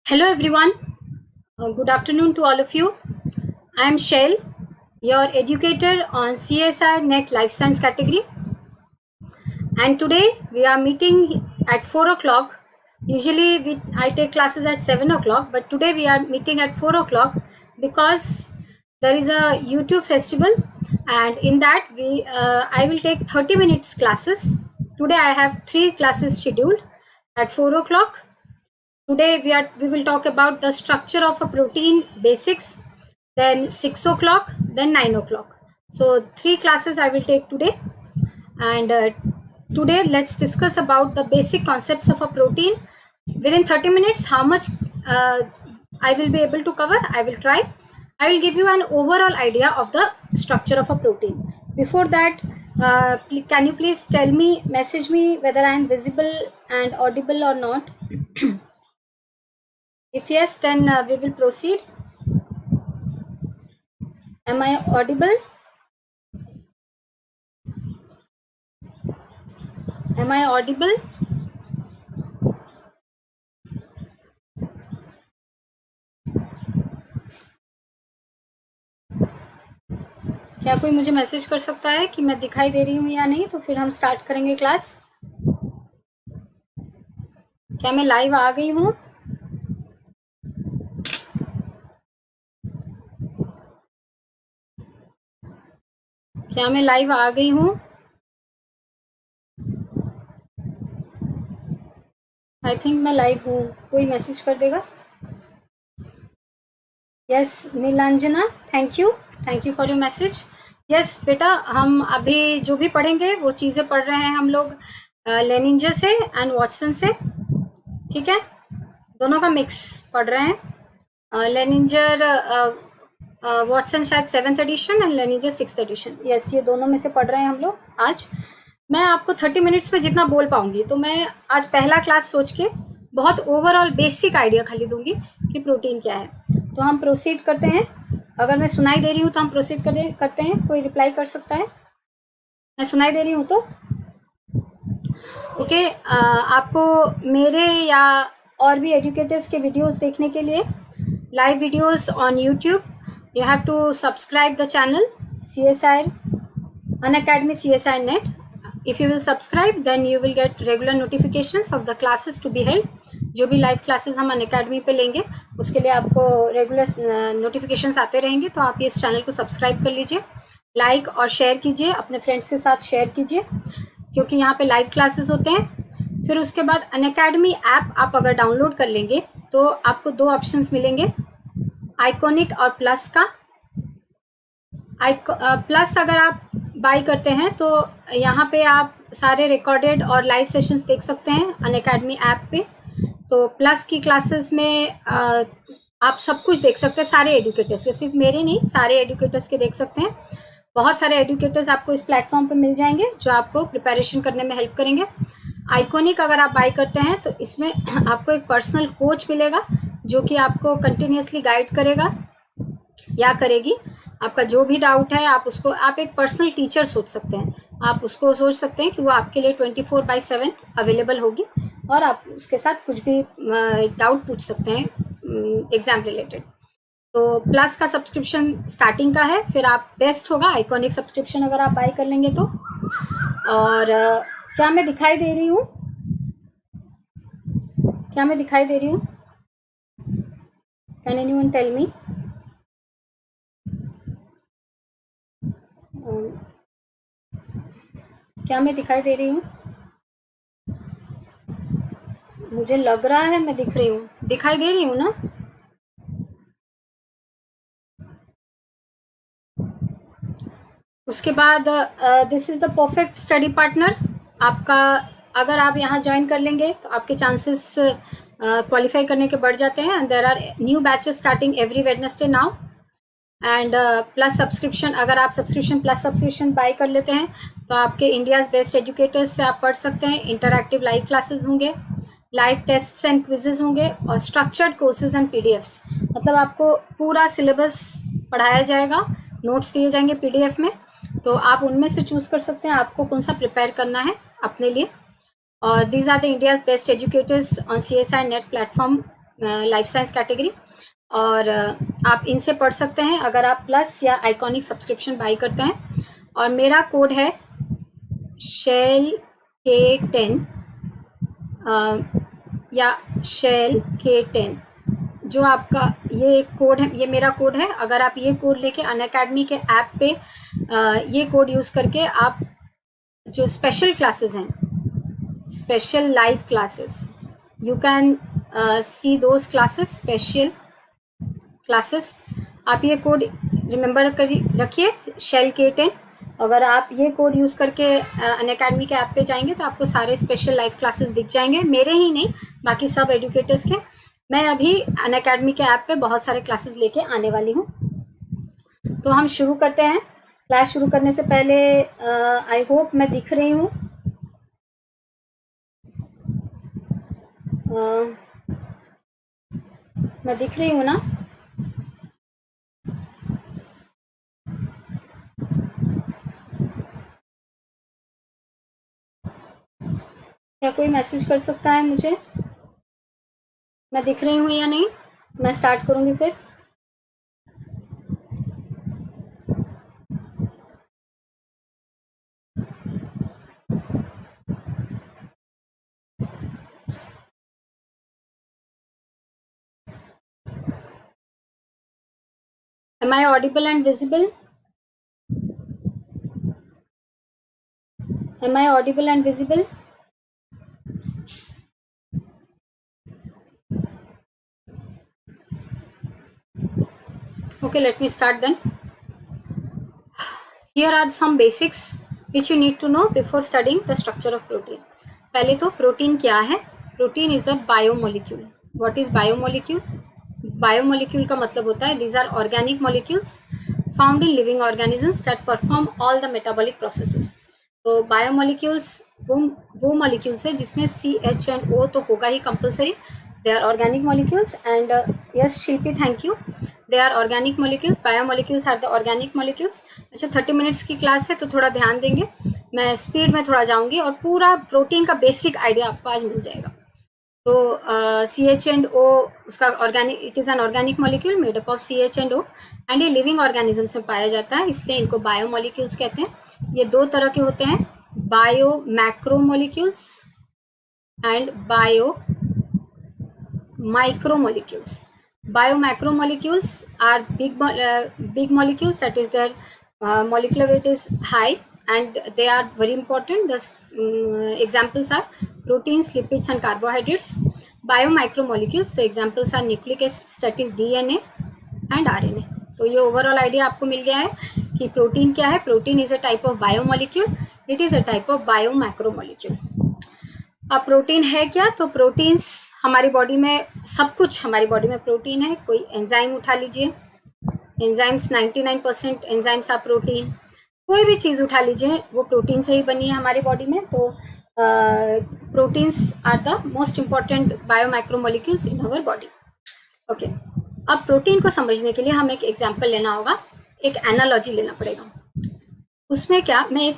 Hello everyone. Good afternoon to all of you. I am Shell, your educator on CSI Net Life Science category. And today we are meeting at 4 o'clock. Usually I take classes at 7 o'clock, but today we are meeting at 4 o'clock because there is a YouTube festival, and in that I will take 30 minutes classes. Today I have 3 classes scheduled at 4 o'clock. Today we will talk about the structure of a protein basics, then 6 o'clock, then 9 o'clock. So 3 classes I will take today, and today let's discuss about the basic concepts of a protein. Within 30 minutes, how much I will be able to cover, I will try. I will give you an overall idea of the structure of a protein. Before that, can you please message me whether I am visible and audible or not? If yes, then we will proceed. Am I audible? Am I audible? क्या कोई मुझे message कर सकता है कि मैं दिखाई दे रही हूँ या नहीं, तो फिर हम स्टार्ट करेंगे क्लास. क्या मैं लाइव आ गई हूँ? क्या मैं लाइव आ गई हूँ? आई थिंक मैं लाइव हूँ. कोई मैसेज कर देगा? Yes Nilanjana, thank you for your message. Yes बेटा, हम अभी जो भी पढ़ेंगे वो चीज़ें पढ़ रहे हैं हम लोग लेनिंजर से एंड वॉटसन से. ठीक है, दोनों का मिक्स पढ़ रहे हैं. लेनिंजर वॉटसन शायद 7th edition and Lehninger 6th edition. Yes, ये दोनों में से पढ़ रहे हैं हम लोग आज. मैं आपको 30 मिनट्स में जितना बोल पाऊंगी, तो मैं आज पहला क्लास सोच के बहुत ओवरऑल बेसिक आइडिया खाली दूंगी कि प्रोटीन क्या है. तो हम प्रोसीड करते हैं. अगर मैं सुनाई दे रही हूँ तो हम प्रोसीड करते हैं. कोई रिप्लाई कर सकता है? मैं सुनाई दे रही हूँ तो ओके. आपको मेरे या और भी एजुकेटर्स के वीडियोस देखने के लिए, live videos on YouTube, you have to subscribe the channel CSI Unacademy CSI Net. If you will subscribe, then you will get regular notifications of the classes to be held. जो भी live classes हम Unacademy पे लेंगे उसके लिए आपको regular notifications आते रहेंगे. तो आप इस चैनल को सब्सक्राइब कर लीजिए, लाइक और शेयर कीजिए, अपने फ्रेंड्स के साथ शेयर कीजिए, क्योंकि यहाँ पे लाइव क्लासेस होते हैं. फिर उसके बाद अनअकैडमी ऐप आप अगर डाउनलोड कर लेंगे तो आपको 2 ऑप्शंस मिलेंगे, आइकॉनिक और प्लस का. प्लस अगर आप बाय करते हैं तो यहाँ पे आप सारे रिकॉर्डेड और लाइव सेशंस देख सकते हैं अनअकैडमी ऐप पे. तो प्लस की क्लासेस में आप सब कुछ देख सकते हैं, सारे एडुकेटर्स के, सिर्फ मेरे नहीं, सारे एडुकेटर्स के देख सकते हैं. बहुत सारे एडुकेटर्स आपको इस प्लेटफॉर्म पे मिल जाएंगे जो आपको प्रिपरेशन करने में हेल्प करेंगे. आइकॉनिक अगर आप बाय करते हैं तो इसमें आपको एक पर्सनल कोच मिलेगा जो कि आपको कंटिन्यूसली गाइड करेगा या करेगी. आपका जो भी डाउट है आप एक पर्सनल टीचर सोच सकते हैं. आप उसको सोच सकते हैं कि वो आपके लिए 24/7 अवेलेबल होगी और आप उसके साथ कुछ भी डाउट पूछ सकते हैं एग्जाम रिलेटेड. तो प्लस का सब्सक्रिप्शन स्टार्टिंग का है, फिर आप बेस्ट होगा आइकॉनिक सब्सक्रिप्शन अगर आप बाय कर लेंगे तो. और क्या मैं दिखाई दे रही हूँ? क्या मैं दिखाई दे रही हूँ? Can anyone tell me? क्या मैं दिखाई दे रही हूँ? मुझे लग रहा है मैं दिख रही हूँ. दिखाई दे रही हूँ ना? उसके बाद this is the perfect study partner. आपका अगर आप यहाँ ज्वाइन कर लेंगे तो आपके चांसेस क्वालिफाई करने के बढ़ जाते हैं. And there are new batches starting every Wednesday now. And plus subscription, अगर आप प्लस सब्सक्रिप्शन बाय कर लेते हैं तो आपके इंडियाज़ बेस्ट एजुकेटर्स से आप पढ़ सकते हैं. इंटरैक्टिव लाइव क्लासेस होंगे, लाइव टेस्ट्स एंड क्विजेज होंगे और स्ट्रक्चर्ड कोर्सेज एंड पीडीएफ्स. मतलब आपको पूरा सिलेबस पढ़ाया जाएगा, नोट्स दिए जाएंगे पीडीएफ में. तो आप उनमें से चूज़ कर सकते हैं आपको कौन सा प्रिपेयर करना है अपने लिए. और these are the India's best educators on CSI Net platform life science category, और आप इनसे पढ़ सकते हैं अगर आप प्लस या आइकॉनिक सब्सक्रिप्शन बाई करते हैं। और मेरा कोड है शेल K10 या शेल K10, जो आपका ये एक कोड है, ये मेरा कोड है। अगर आप ये कोड लेके अनअकैडमी के ऐप पे ये कोड यूज़ करके आप जो स्पेशल क्लासेस हैं, special live classes, you can see those classes, special classes, आप ये कोड रिमेंबर कर रखिए, शेल K10। अगर आप ये कोड यूज़ करके अनअकैडमी के ऐप पे जाएंगे तो आपको सारे स्पेशल लाइव क्लासेस दिख जाएंगे, मेरे ही नहीं बाकी सब एजुकेटर्स के। मैं अभी अनअकैडमी के ऐप पे बहुत सारे क्लासेस लेके आने वाली हूँ। तो हम शुरू करते हैं। क्लास शुरू करने से पहले आई होप मैं दिख रही हूँ। मैं दिख रही हूँ ना? क्या कोई मैसेज कर सकता है मुझे, मैं दिख रही हूँ या नहीं? मैं स्टार्ट करूँगी फिर। Am I audible and visible? Am I audible and visible? Okay, let me start then. Here are some basics which you need to know before studying the structure of protein. पहले तो protein क्या है? Protein is a biomolecule. What is biomolecule? Biomolecule का मतलब होता है these are organic molecules found in living organisms that perform all the metabolic processes. तो biomolecules वो मॉलिक्यूल्स है जिसमें CH and O तो होगा ही compulsory. They are organic molecules and yes Shilpi, thank you. They are organic molecules, biomolecules are the organic molecules. अच्छा, 30 minutes की class है तो थोड़ा ध्यान देंगे, मैं स्पीड में थोड़ा जाऊंगी और पूरा प्रोटीन का बेसिक आइडिया आपको आज मिल जाएगा। तो CH and O उसका organic, it is an organic molecule made up of CH and O and ये लिविंग ऑर्गेनिजम्स में पाया जाता है, इसलिए इनको बायोमोलिक्यूल्स कहते हैं। ये दो तरह के होते हैं, bio macromolecules and bio micromolecules. Biomacromolecules are big molecules, that is their molecular weight is high and they are very important. The examples are proteins, lipids and carbohydrates. Biomicromolecules, the examples are nucleic acids, that is DNA and RNA. तो ये overall idea आपको मिल गया है कि protein क्या है। Protein is a type of biomolecule, it is a type of biomacromolecule. अब protein है क्या? तो प्रोटीन्स हमारी बॉडी में, सब कुछ हमारी बॉडी में प्रोटीन है। कोई एंजाइम उठा लीजिए, एंजाइम्स 99% एंजाइम्स आर प्रोटीन। कोई भी चीज़ उठा लीजिए वो प्रोटीन से ही बनी है हमारी बॉडी में। तो proteins are the most important biomacromolecules in our body. Okay, अब प्रोटीन को समझने के लिए हमें एक एग्जाम्पल लेना होगा, एक एनालॉजी लेना पड़ेगा। उसमें क्या, मैं एक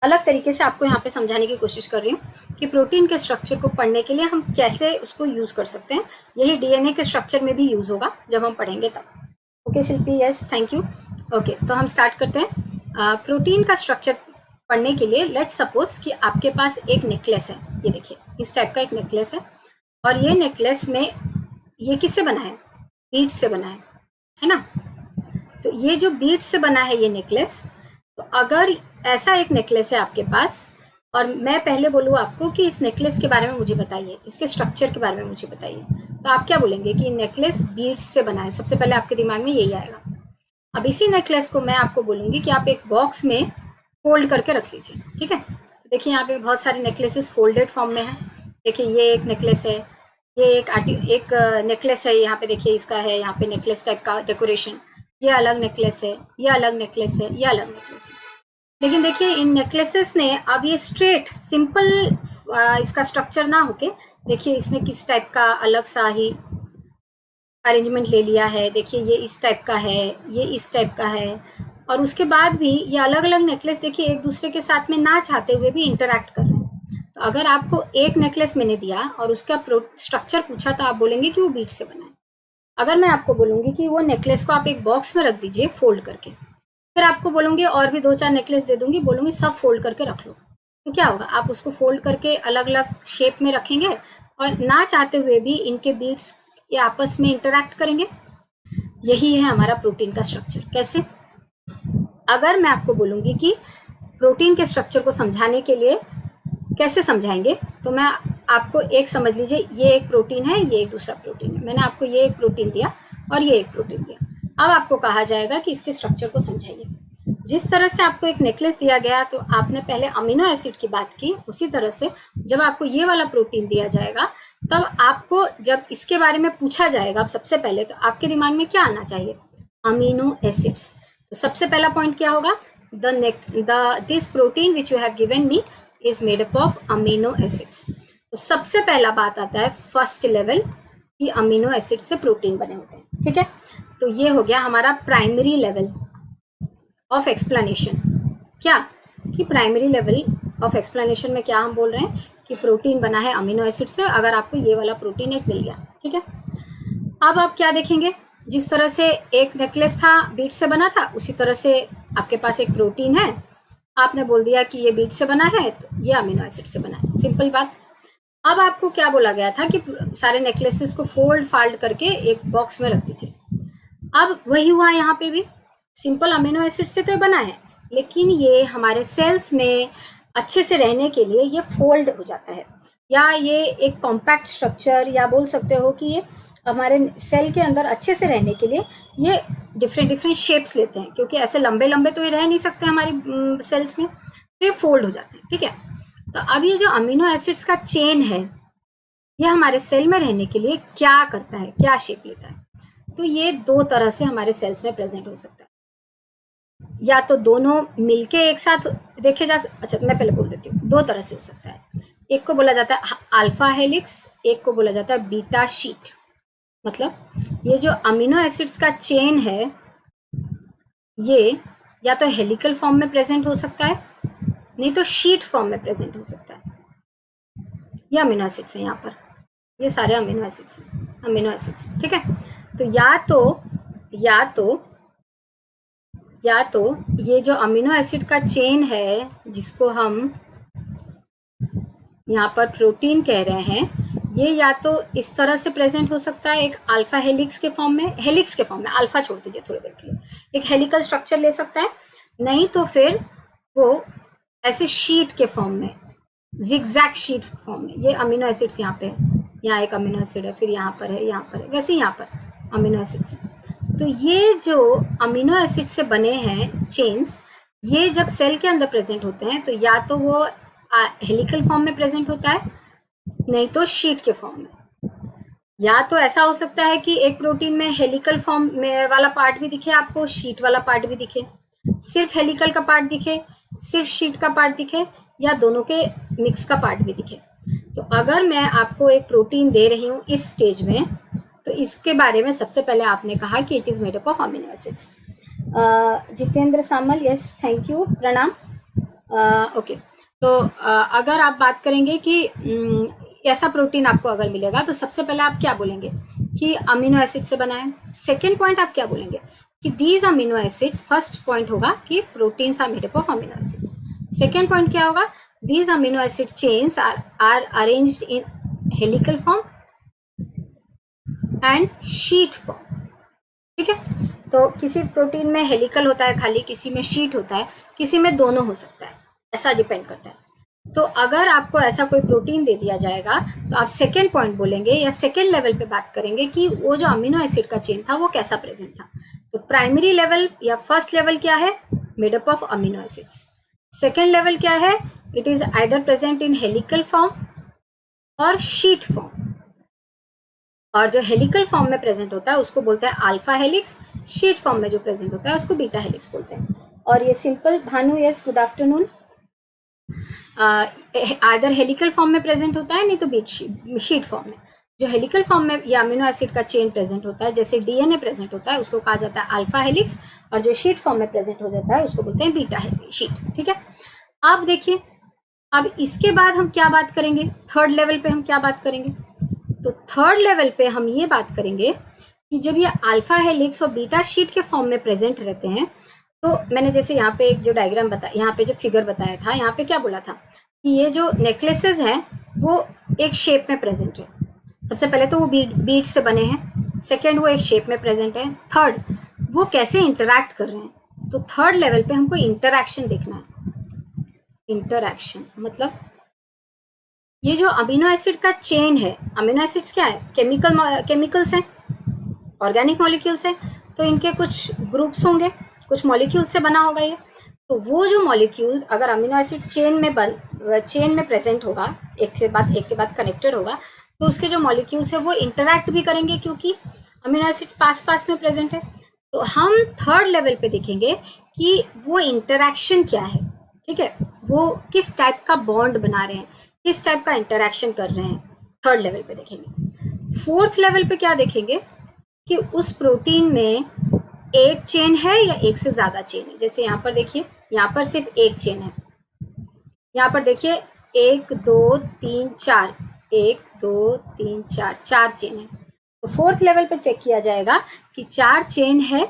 अलग तरीके से आपको यहाँ पे समझाने की कोशिश कर रही हूँ कि प्रोटीन के स्ट्रक्चर को पढ़ने के लिए हम कैसे उसको यूज़ कर सकते हैं। यही DNA के स्ट्रक्चर में भी यूज़ होगा जब हम पढ़ेंगे तब। Okay Shilpi, yes thank you. Okay, तो हम स्टार्ट करते हैं। प्रोटीन का स्ट्रक्चर पढ़ने के लिए लेट्स सपोज कि आपके पास एक नेकलेस है, ये देखिए इस टाइप का एक नेकलेस है, और ये नेकलेस में ये किससे बना है? बीड्स से बना है ना। तो ये जो बीड्स से बना है ये नेकलेस, तो अगर ऐसा एक नेकलेस है आपके पास और मैं पहले बोलूँ आपको कि इस नेकलेस के बारे में मुझे बताइए, इसके स्ट्रक्चर के बारे में मुझे बताइए, तो आप क्या बोलेंगे कि नेकलेस बीड्स से बना है। सबसे पहले आपके दिमाग में यही आएगा। अब इसी नेकलेस को मैं आपको बोलूँगी कि आप एक बॉक्स में फोल्ड करके रख लीजिए, ठीक है। तो देखिए यहाँ पे बहुत सारे नेकलेसेस फोल्डेड फॉर्म में है। देखिए ये एक नेकलेस है, ये एक नेकलेस है, यहाँ पे देखिए इसका है यहाँ पे नेकलेस टाइप का डेकोरेशन, ये अलग नेकलेस है, ये अलग नेकलेस है, ये अलग नेकलेस है। लेकिन देखिए इन नेकलेसेस ने अब ये स्ट्रेट सिंपल इसका स्ट्रक्चर ना होके, देखिए इसने किस टाइप का अलग सा ही अरेंजमेंट ले लिया है। देखिए ये इस टाइप का है, ये इस टाइप का है, और उसके बाद भी ये अलग अलग नेकलेस देखिए एक दूसरे के साथ में ना चाहते हुए भी इंटरैक्ट कर रहे हैं। तो तो अगर आपको एक नेकलेस मैंने दिया और उसका स्ट्रक्चर पूछा तो आप बोलेंगे कि वो बीट से बना है। अगर मैं आपको बोलूंगी कि वो नेकलेस को आप एक बॉक्स में रख दीजिए फोल्ड करके, फिर आपको बोलूंगी और भी 2-4 नेकलेस दे दूंगी, बोलूंगी सब फोल्ड करके रख लो, तो क्या होगा, आप उसको फोल्ड करके अलग अलग शेप में रखेंगे और ना चाहते हुए भी इनके बीट्स ये आपस में इंटरैक्ट करेंगे। यही है हमारा प्रोटीन का स्ट्रक्चर। कैसे? अगर मैं आपको बोलूंगी कि प्रोटीन के स्ट्रक्चर को समझाने के लिए कैसे समझाएंगे, तो मैं आपको एक समझ लीजिए, ये एक प्रोटीन है, ये एक दूसरा प्रोटीन है, मैंने आपको ये एक प्रोटीन दिया और ये एक प्रोटीन दिया। अब आपको कहा जाएगा कि इसके स्ट्रक्चर को समझाइए। जिस तरह से आपको एक नेकलेस दिया गया तो आपने पहले अमीनो एसिड की बात की, उसी तरह से जब आपको ये वाला प्रोटीन दिया जाएगा तब आपको जब इसके बारे में पूछा जाएगा सबसे पहले, तो आपके दिमाग में क्या आना चाहिए? Amino acids. तो सबसे पहला पॉइंट क्या होगा? This protein which you have given me is made up of amino acids. तो सबसे पहला बात आता है फर्स्ट लेवल कि अमीनो एसिड से प्रोटीन बने होते हैं। ठीक है, तो ये हो गया हमारा प्राइमरी लेवल ऑफ एक्सप्लेनेशन। क्या कि प्राइमरी लेवल ऑफ एक्सप्लेनेशन में क्या हम बोल रहे हैं कि प्रोटीन बना है अमीनो एसिड से, अगर आपको ये वाला प्रोटीन एक मिल गया। ठीक है, अब आप क्या देखेंगे, जिस तरह से एक नेकलेस था बीट से बना था, उसी तरह से आपके पास एक प्रोटीन है, आपने बोल दिया कि ये बीट से बना है तो ये अमीनो एसिड से बना है, सिंपल बात। अब आपको क्या बोला गया था कि सारे नेकलेसेस को फाल्ड करके एक बॉक्स में रख दीजिए। अब वही हुआ यहाँ पे भी, सिंपल अमीनो एसिड से तो बना है, लेकिन ये हमारे सेल्स में अच्छे से रहने के लिए ये फोल्ड हो जाता है, या ये एक कॉम्पैक्ट स्ट्रक्चर, या बोल सकते हो कि ये हमारे सेल के अंदर अच्छे से रहने के लिए ये डिफरेंट शेप्स लेते हैं, क्योंकि ऐसे लंबे लंबे तो ये रह नहीं सकते हमारी सेल्स में, तो ये फोल्ड हो जाते हैं। ठीक है, तो अब ये जो अमीनो एसिड्स का चेन है ये हमारे सेल में रहने के लिए क्या करता है, क्या शेप लेता है? तो ये दो तरह से हमारे सेल्स में प्रेजेंट हो सकता है, या तो दोनों मिलके एक साथ देखे जा अच्छा मैं पहले बोल देती हूँ, दो तरह से हो सकता है। एक को बोला जाता है अल्फा हेलिक्स, एक को बोला जाता है बीटा शीट। मतलब ये जो अमीनो एसिड्स का चेन है ये या तो हेलिकल फॉर्म में प्रेजेंट हो सकता है, नहीं तो शीट फॉर्म में प्रेजेंट हो सकता है। ये अमीनो एसिड्स हैं, यहाँ पर ये सारे अमीनो एसिड्स हैं, अमीनो एसिड्स। ठीक है, तो या तो ये जो अमीनो एसिड का चेन है जिसको हम यहाँ पर प्रोटीन कह रहे हैं, ये या तो इस तरह से प्रेजेंट हो सकता है एक अल्फा हेलिक्स के फॉर्म में, अल्फा छोड़ दीजिए थोड़ी देर के लिए, एक हेलिकल स्ट्रक्चर ले सकता है, नहीं तो फिर वो ऐसे शीट के फॉर्म में, जिगजैग शीट फॉर्म में। ये अमीनो एसिड्स यहाँ पे है, यहाँ एक अमीनो एसिड है, फिर यहाँ पर है, यहाँ पर है, वैसे यहाँ पर अमीनो एसिड्स है। तो ये जो अमीनो एसिड से बने हैं चेन्स, ये जब सेल के अंदर प्रेजेंट होते हैं तो या तो वो हेलिकल फॉर्म में प्रेजेंट होता है, नहीं तो शीट के फॉर्म में। या तो ऐसा हो सकता है कि एक प्रोटीन में हेलिकल फॉर्म में वाला पार्ट भी दिखे आपको, शीट वाला पार्ट भी दिखे, सिर्फ हेलिकल का पार्ट दिखे, सिर्फ शीट का पार्ट दिखे, या दोनों के मिक्स का पार्ट भी दिखे। तो अगर मैं आपको एक प्रोटीन दे रही हूँ इस स्टेज में, तो इसके बारे में सबसे पहले आपने कहा कि it is made up of amino acids. Jitendra Samal, yes thank you, प्रणाम। ओके, तो अगर आप बात करेंगे कि ऐसा प्रोटीन आपको अगर मिलेगा तो सबसे पहले आप क्या बोलेंगे कि अमीनो एसिड से बना है। सेकेंड पॉइंट आप क्या बोलेंगे कि these amino acids, first point होगा कि proteins are made up of amino acids. Second point क्या होगा, these amino acid chains are arranged in helical form and sheet form. ठीक है, तो किसी प्रोटीन में हेलिकल होता है खाली, किसी में शीट होता है, किसी में दोनों हो सकता है, ऐसा डिपेंड करता है। तो अगर आपको ऐसा कोई प्रोटीन दे दिया जाएगा तो आप सेकेंड पॉइंट बोलेंगे या सेकेंड लेवल पे बात करेंगे कि वो जो अमीनो एसिड का चेन था वो कैसा प्रेजेंट था। तो प्राइमरी लेवल या फर्स्ट लेवल क्या है, made up of amino acids. Second level क्या है, it is either present in helical form और शीट फॉर्म, और जो हेलिकल फॉर्म में प्रेजेंट होता है उसको बोलते हैं अल्फा हेलिक्स, शीट फॉर्म में जो प्रेजेंट होता है उसको बीटा हेलिक्स बोलते हैं। और ये simple, Bhanu yes good afternoon, either helical form में प्रेजेंट होता है, नहीं तो शीट फॉर्म में। जो हेलिकल फॉर्म में ये अमीनो एसिड का चेन प्रेजेंट होता है, जैसे डीएनए प्रेजेंट होता है, उसको कहा जाता है अल्फा हेलिक्स, और जो शीट फॉर्म में प्रेजेंट हो जाता है उसको बोलते हैं बीटा शीट। ठीक है, आप देखिए अब इसके बाद हम क्या बात करेंगे, थर्ड लेवल पे हम क्या बात करेंगे, तो थर्ड लेवल पे हम ये बात करेंगे कि जब ये अल्फा हेलिक्स और बीटा शीट के फॉर्म में प्रेजेंट रहते हैं, तो मैंने जैसे यहाँ पे एक जो डायग्राम बताया, यहाँ पे जो फिगर बताया था, यहाँ पे क्या बोला था कि ये जो नेकलेसेस हैं वो एक शेप में प्रेजेंट है। सबसे पहले तो वो बीड से बने हैं, सेकेंड वो एक शेप में प्रेजेंट है, थर्ड वो कैसे इंटरैक्ट कर रहे हैं। तो थर्ड लेवल पे हमको इंटरैक्शन देखना है। इंटरैक्शन मतलब ये जो अमीनो एसिड का चेन है, अमीनो एसिड्स क्या है, केमिकल्स हैं, ऑर्गेनिक मॉलिक्यूल्स हैं, तो इनके कुछ ग्रुप्स होंगे, कुछ मॉलिक्यूल से बना होगा ये। तो वो जो मॉलिक्यूल्स अगर अमीनो एसिड चेन में प्रेजेंट होगा, एक के बाद कनेक्टेड होगा, तो उसके जो मॉलिक्यूल्स है वो इंटरैक्ट भी करेंगे क्योंकि अमीनो एसिड्स पास में प्रेजेंट है। तो हम थर्ड लेवल पे देखेंगे कि वो इंटरैक्शन क्या है, ठीक है, वो किस टाइप का बॉन्ड बना रहे हैं, किस टाइप का इंटरैक्शन कर रहे हैं, थर्ड लेवल पे देखेंगे। फोर्थ लेवल पे क्या देखेंगे कि उस प्रोटीन में एक चेन है या एक से ज्यादा चेन है। जैसे यहाँ पर देखिए, यहाँ पर सिर्फ एक चेन है, यहाँ पर देखिए 1 2 3 4, 1 2 3 4, 4 चेन है। तो फोर्थ लेवल पे चेक किया जाएगा कि 4 चेन है,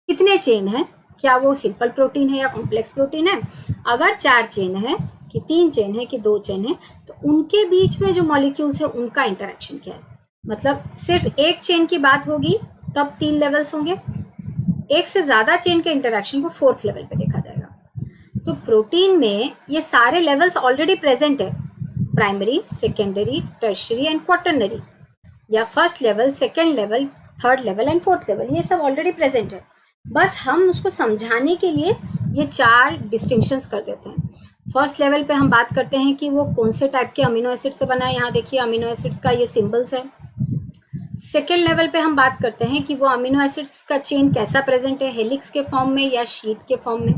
कितने चेन है, क्या वो सिंपल प्रोटीन है या कॉम्प्लेक्स प्रोटीन है। अगर 4 चेन है कि 3 चेन है कि 2 चेन है, तो उनके बीच में जो मॉलिक्यूल्स है उनका इंटरेक्शन क्या है। मतलब सिर्फ एक चेन की बात होगी तब 3 लेवल्स होंगे, एक से ज्यादा चेन के इंटरेक्शन को फोर्थ लेवल पे देखा जाएगा। तो प्रोटीन में ये सारे लेवल्स ऑलरेडी प्रेजेंट है, primary, secondary, tertiary and quaternary, या first level, second level, third level and fourth level, ये सब ऑलरेडी प्रेजेंट है। बस हम उसको समझाने के लिए ये 4 डिस्टिंक्शंस कर देते हैं। फर्स्ट लेवल पे हम बात करते हैं कि वो कौन से टाइप के अमीनो एसिड से बना है, यहाँ देखिए अमीनो एसिड्स का ये सिंबल्स है। सेकेंड लेवल पे हम बात करते हैं कि वो अमीनो एसिड्स का चेन कैसा प्रेजेंट है, हेलिक्स के फॉर्म में या शीट के फॉर्म में।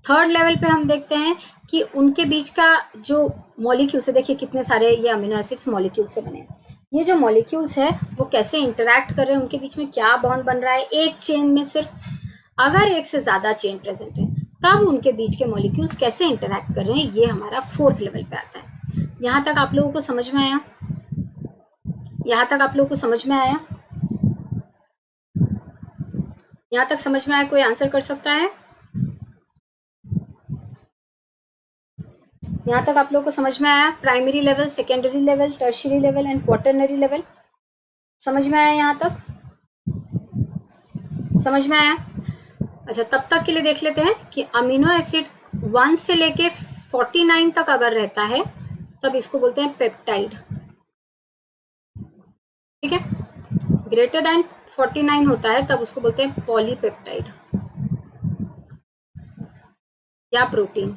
थर्ड लेवल पे हम देखते हैं कि उनके बीच का जो मॉलिक्यूल्स है, देखिए कितने सारे ये अमीनो एसिड्स मॉलिक्यूल से बने हैं, ये जो मॉलिक्यूल्स है वो कैसे इंटरैक्ट कर रहे हैं, उनके बीच में क्या बॉन्ड बन रहा है एक चेन में सिर्फ। अगर एक से ज्यादा चेन प्रेजेंट है तब उनके बीच के मॉलिक्यूल्स कैसे इंटरैक्ट कर रहे हैं, ये हमारा फोर्थ लेवल पे आता है। यहाँ तक आप लोगों को समझ में आया, यहाँ तक आप लोगों को समझ में आया, यहाँ तक समझ में आया, कोई आंसर कर सकता है। यहाँ तक आप लोगों को समझ में आया, primary level, secondary level, tertiary level and quaternary level, समझ में आया, यहाँ तक समझ में आया। अच्छा, तब तक के लिए देख लेते हैं कि अमीनो एसिड 1 से लेके 49 तक अगर रहता है तब इसको बोलते हैं पेप्टाइड, ठीक है। ग्रेटर देन 49 होता है तब उसको बोलते हैं पॉलीपेप्टाइड या प्रोटीन।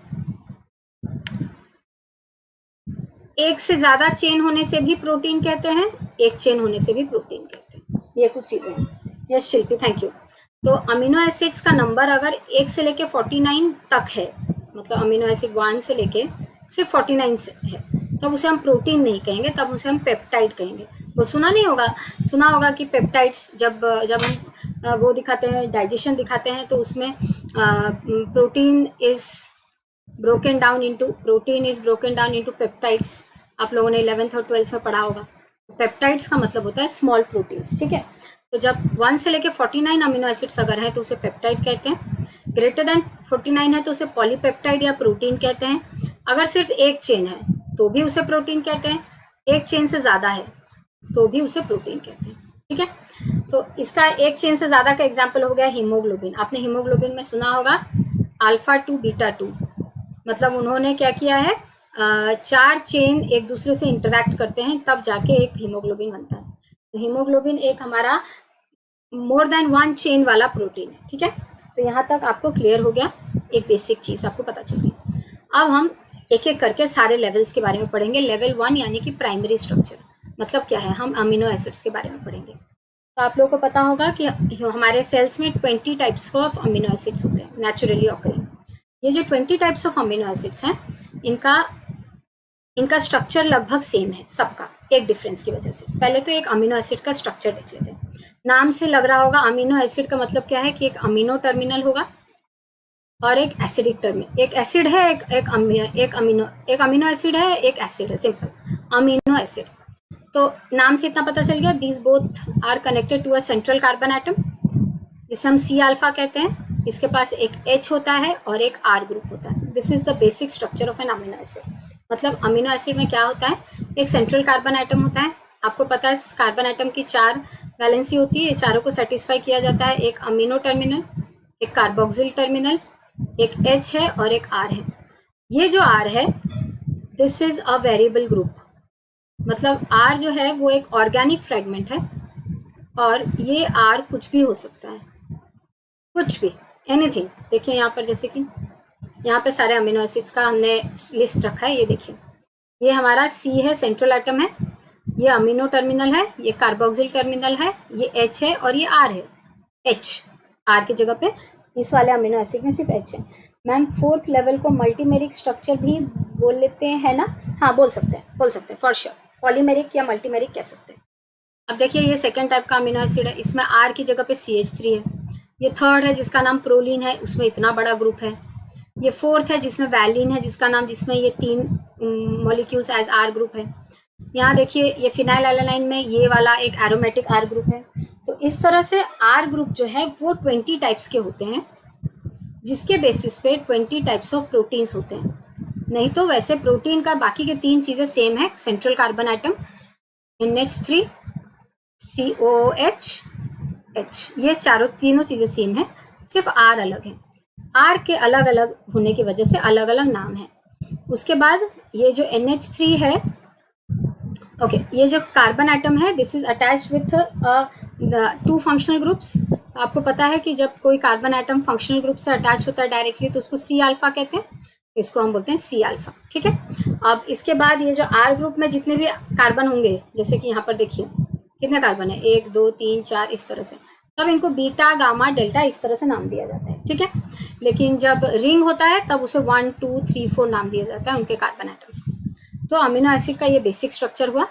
एक से ज्यादा चेन होने से भी प्रोटीन कहते हैं, एक चेन होने से भी प्रोटीन कहते हैं। ये कुछ चीजें हैं। Yes Shilpi, thank you. तो अमीनो एसिड्स का नंबर अगर 1 से लेके 49 तक है, मतलब अमीनो एसिड 1 से लेके सिर्फ 49 से है, तब उसे हम प्रोटीन नहीं कहेंगे, तब उसे हम पेप्टाइड कहेंगे। वो सुना नहीं होगा, सुना होगा कि पेप्टाइड्स जब हम वो दिखाते हैं, डाइजेशन दिखाते हैं, तो उसमें protein is broken down into peptides. आप लोगों ने 11th और 12th में पढ़ा होगा। पेप्टाइड्स का मतलब होता है स्मॉल प्रोटीन्स, ठीक है। तो जब 1 से लेके 49 अमीनो एसिड्स अगर है तो उसे पेप्टाइड कहते हैं। ग्रेटर देन 49 है तो उसे पॉलीपेप्टाइड या प्रोटीन कहते हैं। अगर सिर्फ एक चेन है तो भी उसे प्रोटीन कहते हैं, एक चेन से ज्यादा है तो भी उसे प्रोटीन कहते हैं, ठीक है। तो इसका एक चेन से ज्यादा का एग्जाम्पल हो गया हीमोग्लोबिन। आपने हीमोग्लोबिन में सुना होगा अल्फा 2 बीटा 2, मतलब उन्होंने क्या किया है, 4 चेन एक दूसरे से इंटरैक्ट करते हैं तब जाके एक हीमोग्लोबिन बनता है। तो हीमोग्लोबिन एक हमारा मोर देन 1 चेन वाला प्रोटीन है, ठीक है। तो यहाँ तक आपको क्लियर हो गया, एक बेसिक चीज आपको पता चल गई। अब हम एक एक करके सारे लेवल्स के बारे में पढ़ेंगे। लेवल 1 यानी कि प्राइमरी स्ट्रक्चर, मतलब क्या है, हम अमीनो एसिड्स के बारे में पढ़ेंगे। तो आप लोगों को पता होगा कि हमारे सेल्स में 20 टाइप्स ऑफ अमीनो एसिड्स होते हैं नेचुरली ऑकरिंग। ये जो 20 टाइप्स ऑफ अमीनो एसिड्स हैं, इनका स्ट्रक्चर लगभग सेम है सबका, एक डिफरेंस की वजह से। पहले तो एक अमीनो एसिड का स्ट्रक्चर देख लेते हैं। नाम से लग रहा होगा अमीनो एसिड का मतलब क्या है कि एक अमीनो टर्मिनल होगा, और एक एसिडिक टर्मिनल। एक एसिड है, एक अमीनो एसिड है, एक एसिड है, सिंपल अमीनो एसिड। तो नाम से इतना पता चल गया, these both are connected to a central carbon atom जिसे हम सी अल्फा कहते हैं। इसके पास एक H होता है और एक R ग्रुप होता है। This is the basic structure of an amino acid. मतलब अमीनो एसिड में क्या होता है, एक सेंट्रल कार्बन एटम होता है। आपको पता है कार्बन एटम की 4 वैलेंसी होती है, ये चारों को सेटिस्फाई किया जाता है। एक अमीनो टर्मिनल, एक कार्बोक्सिल टर्मिनल, एक H है और एक R है। ये जो R है, this is a variable group. मतलब R जो है वो एक ऑर्गेनिक फ्रेगमेंट है और ये R कुछ भी हो सकता है, कुछ भी, एनीथिंग। देखिए यहाँ पर, जैसे कि यहाँ पे सारे अमीनो एसिड्स का हमने लिस्ट रखा है। ये देखिए, ये हमारा C है, सेंट्रल एटम है, ये अमीनो टर्मिनल है, ये कार्बोक्सिल टर्मिनल है, ये H है और ये R है। H, R की जगह पे इस वाले अमीनो एसिड में सिर्फ H है। मैम 4th लेवल को मल्टीमेरिक स्ट्रक्चर भी बोल लेते हैं ना? हाँ, बोल सकते हैं फॉर श्योर। पॉलीमेरिक या मल्टीमेरिक कह सकते हैं। अब देखिए, ये सेकेंड टाइप का अमीनो एसिड है, इसमें R की जगह पे CH3 है। ये थर्ड है जिसका नाम प्रोलीन है, उसमें इतना बड़ा ग्रुप है। ये फोर्थ है जिसमें वैलिन है, जिसमें ये 3 मॉलिक्यूल्स एज R ग्रुप है। यहाँ देखिए, ये फिनाइल एलानाइन में ये वाला एक एरोमेटिक R ग्रुप है। तो इस तरह से R ग्रुप जो है वो 20 टाइप्स के होते हैं, जिसके बेसिस पे 20 टाइप्स ऑफ प्रोटीन्स होते हैं। नहीं तो वैसे प्रोटीन का बाकी के 3 चीज़ें सेम है, central carbon atom, NH3, COOH, H, ये तीनों चीज़ें सेम है, सिर्फ R अलग है। R के अलग अलग होने की वजह से अलग अलग नाम है। उसके बाद ये जो NH3 है, ओके, ये जो कार्बन एटम है, this is attached with 2 functional groups. तो आपको पता है कि जब कोई कार्बन एटम फंक्शनल ग्रुप से अटैच होता है डायरेक्टली तो उसको C अल्फा कहते हैं, तो इसको हम बोलते हैं C अल्फा। ठीक है। अब इसके बाद ये जो R ग्रुप में जितने भी कार्बन होंगे, जैसे कि यहाँ पर देखिए कितने कार्बन है, 1 2 3 4 इस तरह से, तब इनको बीटा गामा डेल्टा इस तरह से नाम दिया जाता है। ठीक है। लेकिन जब रिंग होता है तब उसे 1 2 3 4 नाम दिया जाता है उनके कार्बन एटम्स को। तो अमीनो एसिड का ये बेसिक स्ट्रक्चर हुआ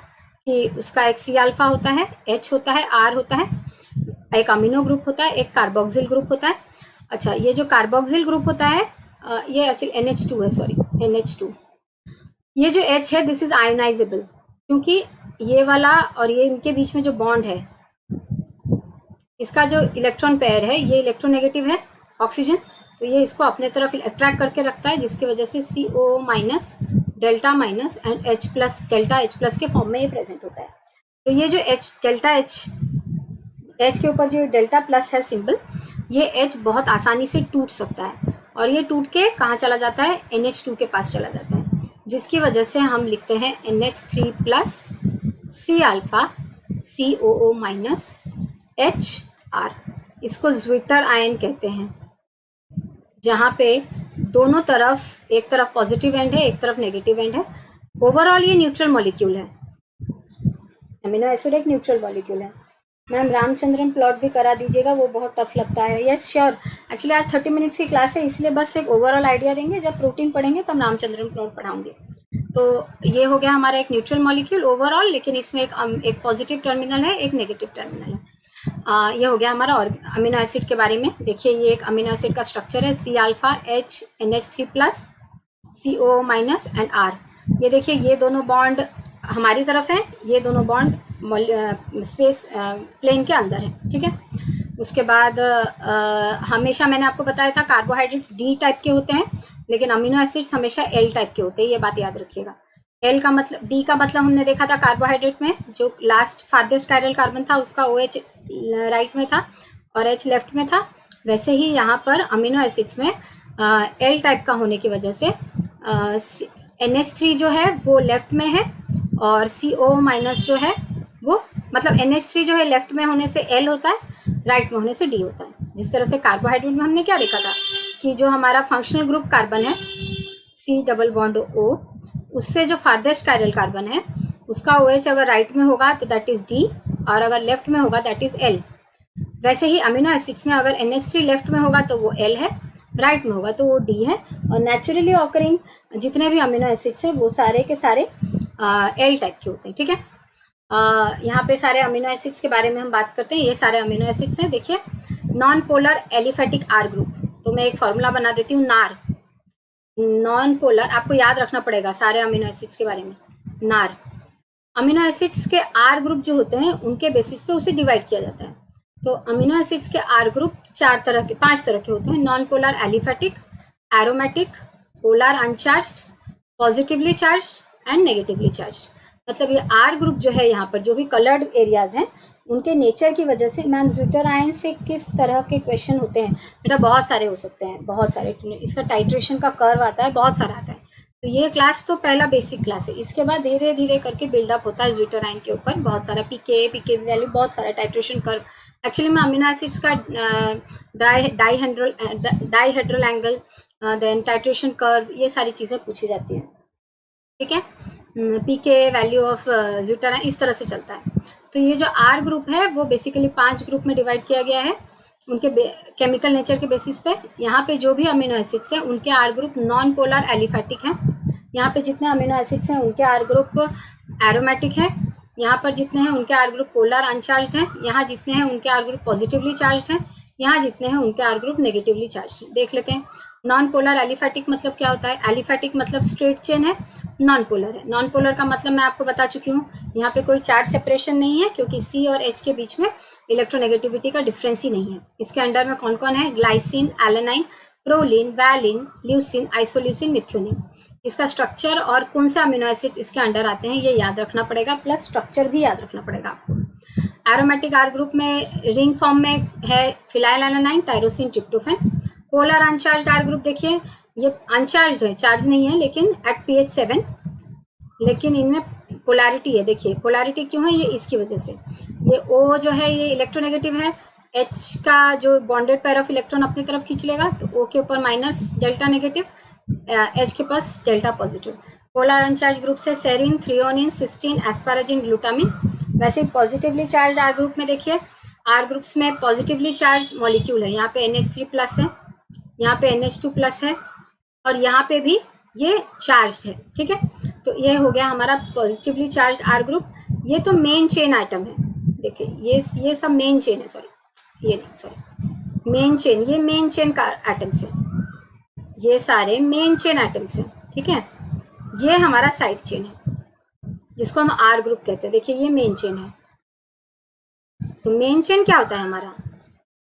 कि उसका एक C अल्फा होता है, H होता है, R होता है, एक अमीनो ग्रुप होता है, एक कार्बोक्सिल ग्रुप होता है। अच्छा, ये जो कार्बोक्सिल ग्रुप होता है, ये एक्चुअली NH2 है, सॉरी NH2। ये जो H है, दिस इज आयोनाइजेबल, क्योंकि ये वाला और ये इनके बीच में जो बॉन्ड है, इसका जो इलेक्ट्रॉन पेयर है, ये इलेक्ट्रोनेगेटिव है ऑक्सीजन, तो ये इसको अपने तरफ अट्रैक्ट करके रखता है, जिसकी वजह से CO minus, delta minus and H plus, delta H plus के फॉर्म में ये प्रेजेंट होता है। तो ये जो H, डेल्टा H के ऊपर जो डेल्टा प्लस है सिंबल, ये H बहुत आसानी से टूट सकता है और ये टूट के कहाँ चला जाता है, NH2 के पास चला जाता है, जिसकी वजह से हम लिखते हैं NH3 plus C alpha COO minus HR। इसको ज्विटर आयन कहते हैं, जहाँ पे दोनों तरफ, एक तरफ पॉजिटिव एंड है, एक तरफ नेगेटिव एंड है। ओवरऑल ये न्यूट्रल मॉलिक्यूल है, अमीनो एसिड एक न्यूट्रल मॉलिक्यूल है। मैम रामचंद्रन प्लॉट भी करा दीजिएगा, वो बहुत टफ लगता है। यस श्योर, एक्चुअली आज 30 मिनट्स की क्लास है, इसलिए बस एक ओवरऑल आइडिया देंगे, जब प्रोटीन पढ़ेंगे तब रामचंद्रन प्लॉट पढ़ाऊंगे। तो ये हो गया हमारा एक न्यूट्रल मॉलिक्यूल ओवरऑल, लेकिन इसमें एक पॉजिटिव टर्मिनल है, एक नेगेटिव टर्मिनल है। ये हो गया हमारा अमीनो एसिड के बारे में। देखिए, ये एक अमीनो एसिड का स्ट्रक्चर है, C alpha H NH3 plus CO minus and R। ये देखिए, ये दोनों बॉन्ड हमारी तरफ है, ये दोनों बॉन्ड स्पेस प्लेन के अंदर है। ठीक है। उसके बाद हमेशा मैंने आपको बताया था कार्बोहाइड्रेट्स D टाइप के होते हैं, लेकिन अमीनो एसिड्स हमेशा L टाइप के होते हैं, ये बात याद रखिएगा। L का मतलब, D का मतलब हमने देखा था कार्बोहाइड्रेट में, जो लास्ट फार्देस्ट कायरल कार्बन था उसका OH राइट में था और H लेफ्ट में था। वैसे ही यहाँ पर अमीनो एसिड्स में L टाइप का होने की वजह से NH3 जो है वो लेफ्ट में है और CO माइनस जो है वो, मतलब NH3 जो है लेफ्ट में होने से L होता है, राइट में होने से D होता है। जिस तरह से कार्बोहाइड्रेट में हमने क्या देखा था कि जो हमारा फंक्शनल ग्रुप कार्बन है C डबल बॉन्ड O, उससे जो फार्देस्ट कायरल कार्बन है उसका OH अगर राइट में होगा तो दैट इज D, और अगर लेफ्ट में होगा दैट इज L। वैसे ही अमीनो एसिड्स में अगर NH3 लेफ्ट में होगा तो वो L है, राइट में होगा तो वो D है। और नेचुरली ऑकरिंग जितने भी अमीनो एसिड्स हैं वो सारे के सारे L टाइप के होते हैं। ठीक है। यहाँ पे सारे अमीनो एसिड्स के बारे में हम बात करते हैं। ये सारे अमीनो एसिड्स हैं। देखिए, non polar aliphatic R group, तो मैं एक फॉर्मूला बना देती हूँ, नार, नॉन पोलर, आपको याद रखना पड़ेगा सारे अमीनो एसिड्स के बारे में। नार, अमीनो एसिड्स के आर ग्रुप जो होते हैं उनके बेसिस पे उसे डिवाइड किया जाता है। तो अमीनो एसिड्स के आर ग्रुप 5 तरह के होते हैं, non polar aliphatic, aromatic, polar uncharged, positively charged and negatively charged. मतलब ये आर ग्रुप जो है यहाँ पर जो भी कलर्ड एरियाज हैं उनके नेचर की वजह से, मैम ज्विटर आयन से किस तरह के क्वेश्चन होते हैं बेटा? बहुत सारे हो सकते हैं, बहुत सारे। इसका टाइट्रेशन का कर्व आता है, बहुत सारा आता है। तो ये क्लास तो पहला बेसिक क्लास है, इसके बाद धीरे धीरे करके बिल्डअप होता है ज्विटर आयन के ऊपर, बहुत सारा पीके वैल्यू, बहुत सारा टाइट्रेशन कर्व। एक्चुअली में अमीनो एसिड्स का dihedral angle, then titration curve, ये सारी चीज़ें पूछी जाती हैं, ठीक है। P K value of zwitter ion इस तरह से चलता है। तो ये जो आर ग्रुप है वो बेसिकली 5 ग्रुप में डिवाइड किया गया है उनके केमिकल नेचर के बेसिस पे। यहाँ पे जो भी अमीनो एसिड्स हैं उनके R group non polar aliphatic हैं। यहाँ पे जितने अमीनो एसिड्स हैं उनके आर ग्रुप एरोमेटिक है। यहाँ पर जितने हैं उनके आर ग्रुप पोलर अनचार्ज्ड हैं। यहाँ जितने हैं उनके आर ग्रुप पॉजिटिवली चार्ज्ड हैं। यहाँ जितने हैं उनके आर ग्रुप नेगेटिवली चार्ज्ड हैं। देख लेते हैं। नॉन पोलर एलिफेटिक मतलब क्या होता है? एलिफेटिक मतलब स्ट्रेट चेन है, नॉन पोलर है। नॉन पोलर का मतलब मैं आपको बता चुकी हूँ, यहाँ पे कोई चार्ज सेपरेशन नहीं है क्योंकि सी और एच के बीच में इलेक्ट्रोनेगेटिविटी का डिफरेंस ही नहीं है। इसके अंडर में कौन कौन है? Glycine, alanine, proline, valine, leucine, isoleucine, methionine. इसका स्ट्रक्चर और कौन से अमीनो एसिड्स इसके अंडर आते हैं ये याद रखना पड़ेगा, प्लस स्ट्रक्चर भी याद रखना पड़ेगा आपको। एरोमेटिक आर ग्रुप में रिंग फॉर्म में है phenylalanine, tyrosine, tryptophan. Polar uncharged R group देखिए, ये अनचार्ज है, चार्ज नहीं है, लेकिन एट pH 7, लेकिन इनमें पोलैरिटी है। देखिए पोलैरिटी क्यों है? ये इसकी वजह से, ये O जो है ये इलेक्ट्रोनेगेटिव है, H का जो बॉन्डेड पेयर ऑफ इलेक्ट्रॉन अपनी तरफ खींच लेगा तो O के ऊपर माइनस डेल्टा नेगेटिव, H के पास delta positive. Polar uncharged group से serine, threonine, cysteine, asparagine, glutamine. वैसे पॉजिटिवली चार्ज आर ग्रुप में देखिए, आर ग्रुप्स में पॉजिटिवली चार्ज मॉलिक्यूल है। यहाँ पे NH3+ है, यहाँ पे NH2+ है, और यहाँ पे भी ये चार्ज है, ठीक है। तो ये हो गया हमारा पॉजिटिवली चार्ज आर ग्रुप। ये तो मेन चेन आइटम है, देखिए ये सब मेन चेन है, मेन चेन, ये मेन चेन का आइटम्स है, ये सारे मेन चेन आइटम्स हैं, ठीक है। ये हमारा साइड चेन है जिसको हम आर ग्रुप कहते हैं। देखिए ये मेन चेन है। तो मेन चेन क्या होता है हमारा?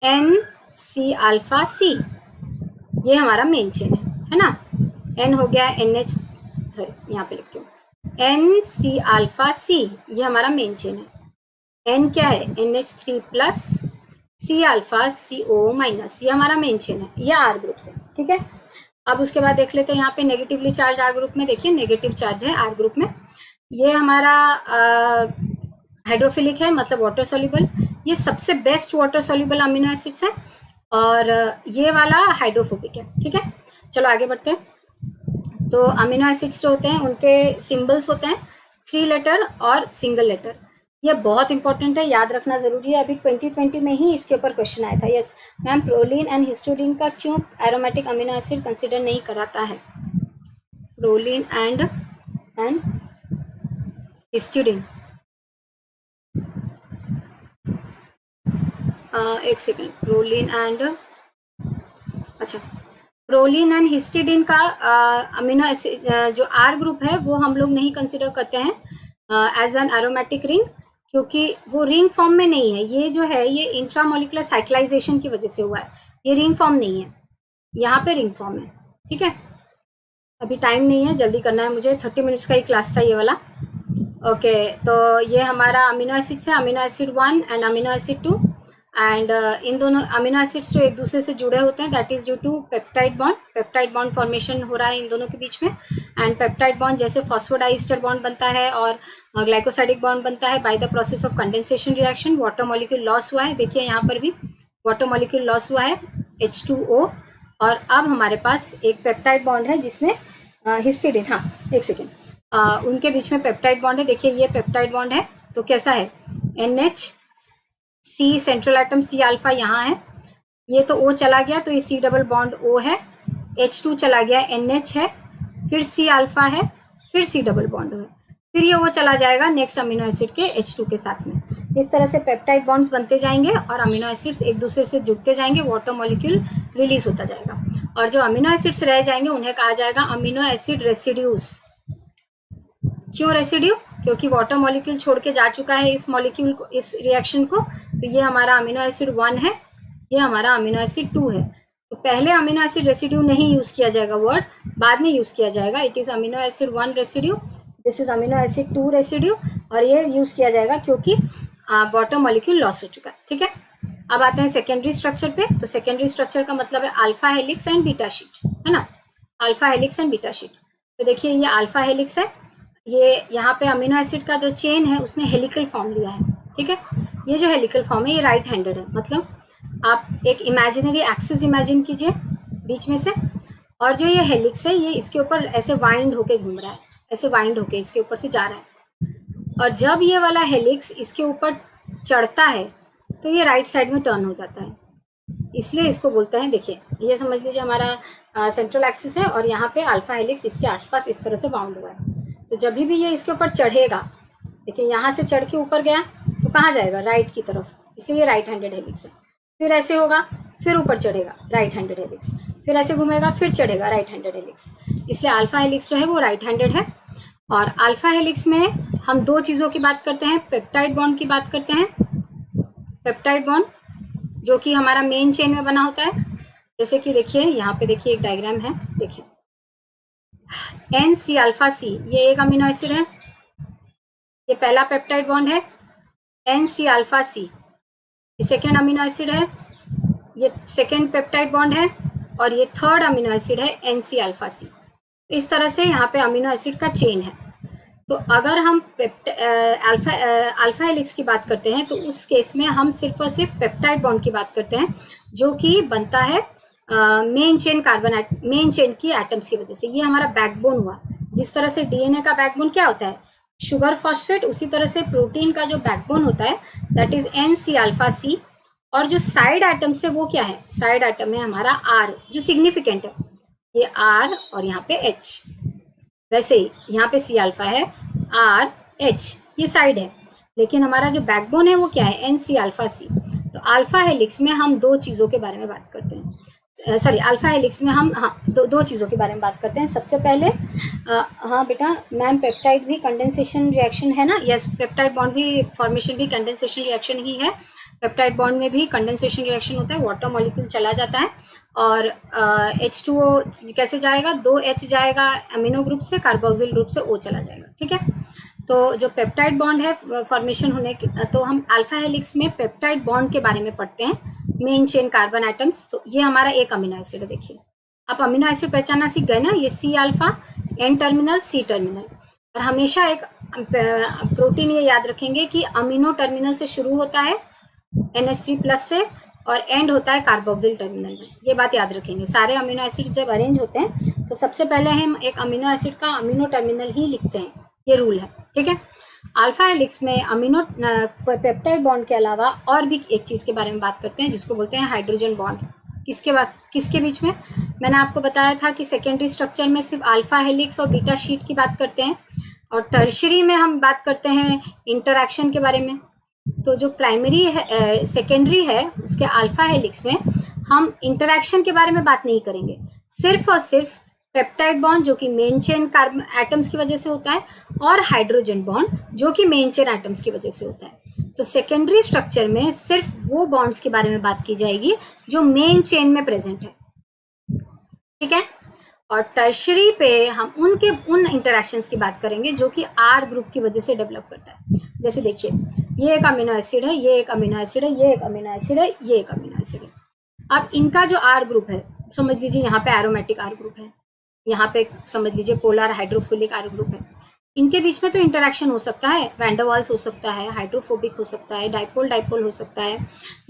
NC-alpha-C, ये हमारा मेन चेन है ना। N हो गया NH, सॉरी यहाँ पे लिखती हूँ, NC-alpha-C, ये हमारा मेन चेन है। N क्या है? NH3+, C-alpha-CO-, ये हमारा मेन चेन है, ये आर ग्रुप से, ठीक है। अब उसके बाद देख लेते हैं यहाँ पे नेगेटिवली चार्ज आर ग्रुप में। देखिए नेगेटिव चार्ज है आर ग्रुप में, ये हमारा हाइड्रोफिलिक है, मतलब वाटर सॉल्युबल। ये सबसे best water soluble amino acids है, और ये वाला हाइड्रोफोबिक है, ठीक है। चलो आगे बढ़ते हैं। तो अमीनो एसिड्स जो होते हैं उनके सिंबल्स होते हैं 3 लेटर और सिंगल लेटर। ये बहुत इंपॉर्टेंट है, याद रखना जरूरी है। अभी 2020 में ही इसके ऊपर क्वेश्चन आया था। Yes ma'am, proline and histidine का क्यों एरोमेटिक अमीनो एसिड कंसिडर नहीं कराता है? प्रोलिन एंड हिस्टडीन, एक सेकेंड, प्रोलिन एंड, अच्छा, प्रोलिन एंड हिस्टिडीन का अमीनो एसिड जो आर ग्रुप है वो हम लोग नहीं कंसिडर करते हैं एज एन एरोमेटिक रिंग, क्योंकि वो रिंग फॉर्म में नहीं है। ये जो है ये इंट्रामोलिकुलर साइक्लाइजेशन की वजह से हुआ है, ये रिंग फॉर्म नहीं है, यहाँ पे रिंग फॉर्म है, ठीक है। अभी टाइम नहीं है, जल्दी करना है मुझे, 30 मिनट्स का ही क्लास था ये वाला। ओके, तो ये हमारा अमीनो एसिड्स है, amino acid 1 and amino acid 2, and in दोनों अमीनो एसिड्स जो एक दूसरे से जुड़े होते हैं that is due to peptide bond formation हो रहा है इन दोनों के बीच में। एंड पेप्टाइड बॉन्ड जैसे फॉस्फोडाइस्टर बॉन्ड बनता है और ग्लाइकोसाइडिक बॉन्ड बनता है by the process of condensation reaction. Water molecule loss हुआ है, देखिए यहाँ पर भी वाटर मॉलिक्यूल लॉस हुआ है H2O, और अब हमारे पास एक पेप्टाइड बॉन्ड है जिसमें हिस्टिडीन, हाँ एक सेकेंड, उनके बीच में पेप्टाइड बॉन्ड है। देखिए ये पेप्टाइड बॉन्ड है, तो कैसा है? NH, C central atom C alpha यहाँ है, ये तो O चला गया तो ये C डबल बॉन्ड O है, H2 चला गया NH है, फिर C अल्फा है, फिर C डबल बॉन्ड है। फिर ये वो चला जाएगा नेक्स्ट अमीनो एसिड के H2 के साथ में। इस तरह से पेप्टाइड बॉन्ड्स बनते जाएंगे और अमीनो एसिड्स एक दूसरे से जुड़ते जाएंगे, वाटर मॉलिक्यूल रिलीज होता जाएगा, और जो अमीनो एसिड्स रह जाएंगे उन्हें कहा जाएगा अमीनो एसिड रेसिड्यूज। क्यों रेसिड्यू? क्योंकि वाटर मॉलिक्यूल छोड़ के जा चुका है इस मॉलिक्यूल को, इस रिएक्शन को। तो ये हमारा अमीनो एसिड 1 है, ये हमारा अमीनो एसिड 2 है। तो पहले अमीनो एसिड रेसिड्यू नहीं यूज किया जाएगा, वर्ड बाद में यूज किया जाएगा। It is amino acid 1 residue, this is amino acid 2 residue, और ये यूज किया जाएगा क्योंकि वाटर मॉलिक्यूल लॉस हो चुका है। ठीक है, अब आते हैं सेकेंडरी स्ट्रक्चर पे। तो सेकेंडरी स्ट्रक्चर का मतलब है alpha helix and beta sheet, है ना, alpha helix and beta sheet. तो देखिए ये अल्फा हेलिक्स है, ये यहाँ पे अमीनो एसिड का जो चेन है उसने हेलिकल फॉर्म लिया है। ठीक है, ये जो हेलिकल फॉर्म है ये राइट हैंडेड है, मतलब आप एक इमेजिनरी एक्सिस इमेजिन कीजिए बीच में से, और जो ये हेलिक्स है ये इसके ऊपर ऐसे वाइंड होके घूम रहा है, ऐसे वाइंड होके इसके ऊपर से जा रहा है, और जब ये वाला हेलिक्स इसके ऊपर चढ़ता है तो ये राइट साइड में टर्न हो जाता है, इसलिए इसको बोलते हैं, देखिए ये समझ लीजिए हमारा सेंट्रल एक्सिस है और यहाँ पे अल्फा हेलिक्स इसके आसपास इस तरह से बाउंड हुआ है। तो जब भी ये इसके ऊपर चढ़ेगा, देखिए यहाँ से चढ़ के ऊपर गया तो कहाँ जाएगा? राइट की तरफ, इसलिए ये राइट हैंडेड हेलिक्स है। फिर ऐसे होगा, फिर ऊपर चढ़ेगा, राइट हैंडेड हेलिक्स, फिर ऐसे घूमेगा, फिर चढ़ेगा, राइट हैंडेड हेलिक्स। इसलिए अल्फा हेलिक्स जो है वो राइट हैंडेड है। और अल्फा हेलिक्स में हम दो चीज़ों की बात करते हैं, पेप्टाइड बॉन्ड की बात करते हैं। पेप्टाइड बॉन्ड जो कि हमारा मेन चेन में बना होता है, जैसे कि देखिए यहाँ पे देखिए एक डायग्राम है, देखिए NC अल्फा C ये एक अमीनो एसिड है, ये पहला पेप्टाइड बॉन्ड है NC अल्फा C, ये सेकेंड अमीनो एसिड है, ये सेकेंड पेप्टाइड बॉन्ड है, और ये थर्ड अमीनो एसिड है NC अल्फा C। इस तरह से यहाँ पे अमीनो एसिड का चेन है। तो अगर हम अल्फा हेलिक्स की बात करते हैं तो उस केस में हम सिर्फ और सिर्फ पेप्टाइड बॉन्ड की बात करते हैं, जो कि बनता है मेन चेन की एटम्स की वजह से। ये हमारा बैकबोन हुआ। जिस तरह से डीएनए का बैकबोन क्या होता है? शुगर फॉस्फेट, उसी तरह से प्रोटीन का जो बैकबोन होता है that is NC alpha C, और जो साइड एटम्स है वो क्या है? साइड एटम है हमारा R, जो सिग्निफिकेंट है, ये R और यहाँ पे H। वैसे ही यहाँ पे C अल्फा है, R H ये साइड है, लेकिन हमारा जो बैकबोन है वो क्या है? NC alpha C। तो अल्फा हेलिक्स में हम दो चीज़ों के बारे में बात करते हैं, अल्फा हेलिक्स में हम दो चीज़ों के बारे में बात करते हैं। सबसे पहले हाँ बेटा, मैम पेप्टाइड भी कंडेंसेशन रिएक्शन है ना? यस, पेप्टाइड बॉन्ड भी फॉर्मेशन भी कंडेंसेशन रिएक्शन ही है। पेप्टाइड बॉन्ड में भी कंडेंसेशन रिएक्शन होता है, वाटर मॉलिक्यूल चला जाता है, और H2O कैसे जाएगा? 2H जाएगा अमीनो ग्रुप से, कार्बोक्सिल ग्रुप से O चला जाएगा। ठीक है, तो जो पेप्टाइड बॉन्ड है फॉर्मेशन होने की, तो हम अल्फा हेलिक्स में पेप्टाइड बॉन्ड के बारे में पढ़ते हैं, मेन चेन कार्बन एटम्स। तो ये हमारा एक अमीनो एसिड है। देखिए आप अमीनो एसिड पहचानना सीख गए ना, ये C alpha, N terminal, C terminal. और हमेशा एक प्रोटीन ये याद रखेंगे कि अमीनो टर्मिनल से शुरू होता है NH3+ से, और एंड होता है कार्बोक्सिल टर्मिनल में। ये बात याद रखेंगे। सारे अमीनो एसिड जब अरेंज होते हैं तो सबसे पहले हम एक अमीनो एसिड का अमीनो टर्मिनल ही लिखते हैं, ये रूल है। ठीक है, अल्फा हेलिक्स में अमीनो पेप्टाइड बॉन्ड के अलावा और भी एक चीज़ के बारे में बात करते हैं, जिसको बोलते हैं हाइड्रोजन बॉन्ड। किसके बीच में? मैंने आपको बताया था कि सेकेंडरी स्ट्रक्चर में सिर्फ अल्फा हेलिक्स और बीटा शीट की बात करते हैं, और टर्शरी में हम बात करते हैं इंटरैक्शन के बारे में। तो जो प्राइमरी है, सेकेंडरी है, उसके अल्फा हेलिक्स में हम इंटरैक्शन के बारे में बात नहीं करेंगे, सिर्फ और सिर्फ पेप्टाइड बॉन्ड जो कि मेन चेन कार्बन एटम्स की वजह से होता है, और हाइड्रोजन बॉन्ड जो कि मेन चेन एटम्स की वजह से होता है। तो सेकेंडरी स्ट्रक्चर में सिर्फ वो बॉन्ड्स के बारे में बात की जाएगी जो मेन चेन में प्रेजेंट है। ठीक है, और टर्शरी पे हम उन इंटरैक्शंस की बात करेंगे जो कि R ग्रुप की वजह से डेवलप करता है। जैसे देखिए ये एक अमीनो एसिड है, ये एक अमीनो एसिड है, ये एक अमीनो एसिड है, ये एक अमीनो एसिड है। अब इनका जो R ग्रुप है, समझ लीजिए यहाँ पे एरोमेटिक R ग्रुप है, यहाँ पे समझ लीजिए पोलर हाइड्रोफिलिक R ग्रुप है। इनके बीच में तो इंटरैक्शन हो सकता है, वैंडरवाल्स हो सकता है, हाइड्रोफोबिक हो सकता है, डाइपोल हो सकता है,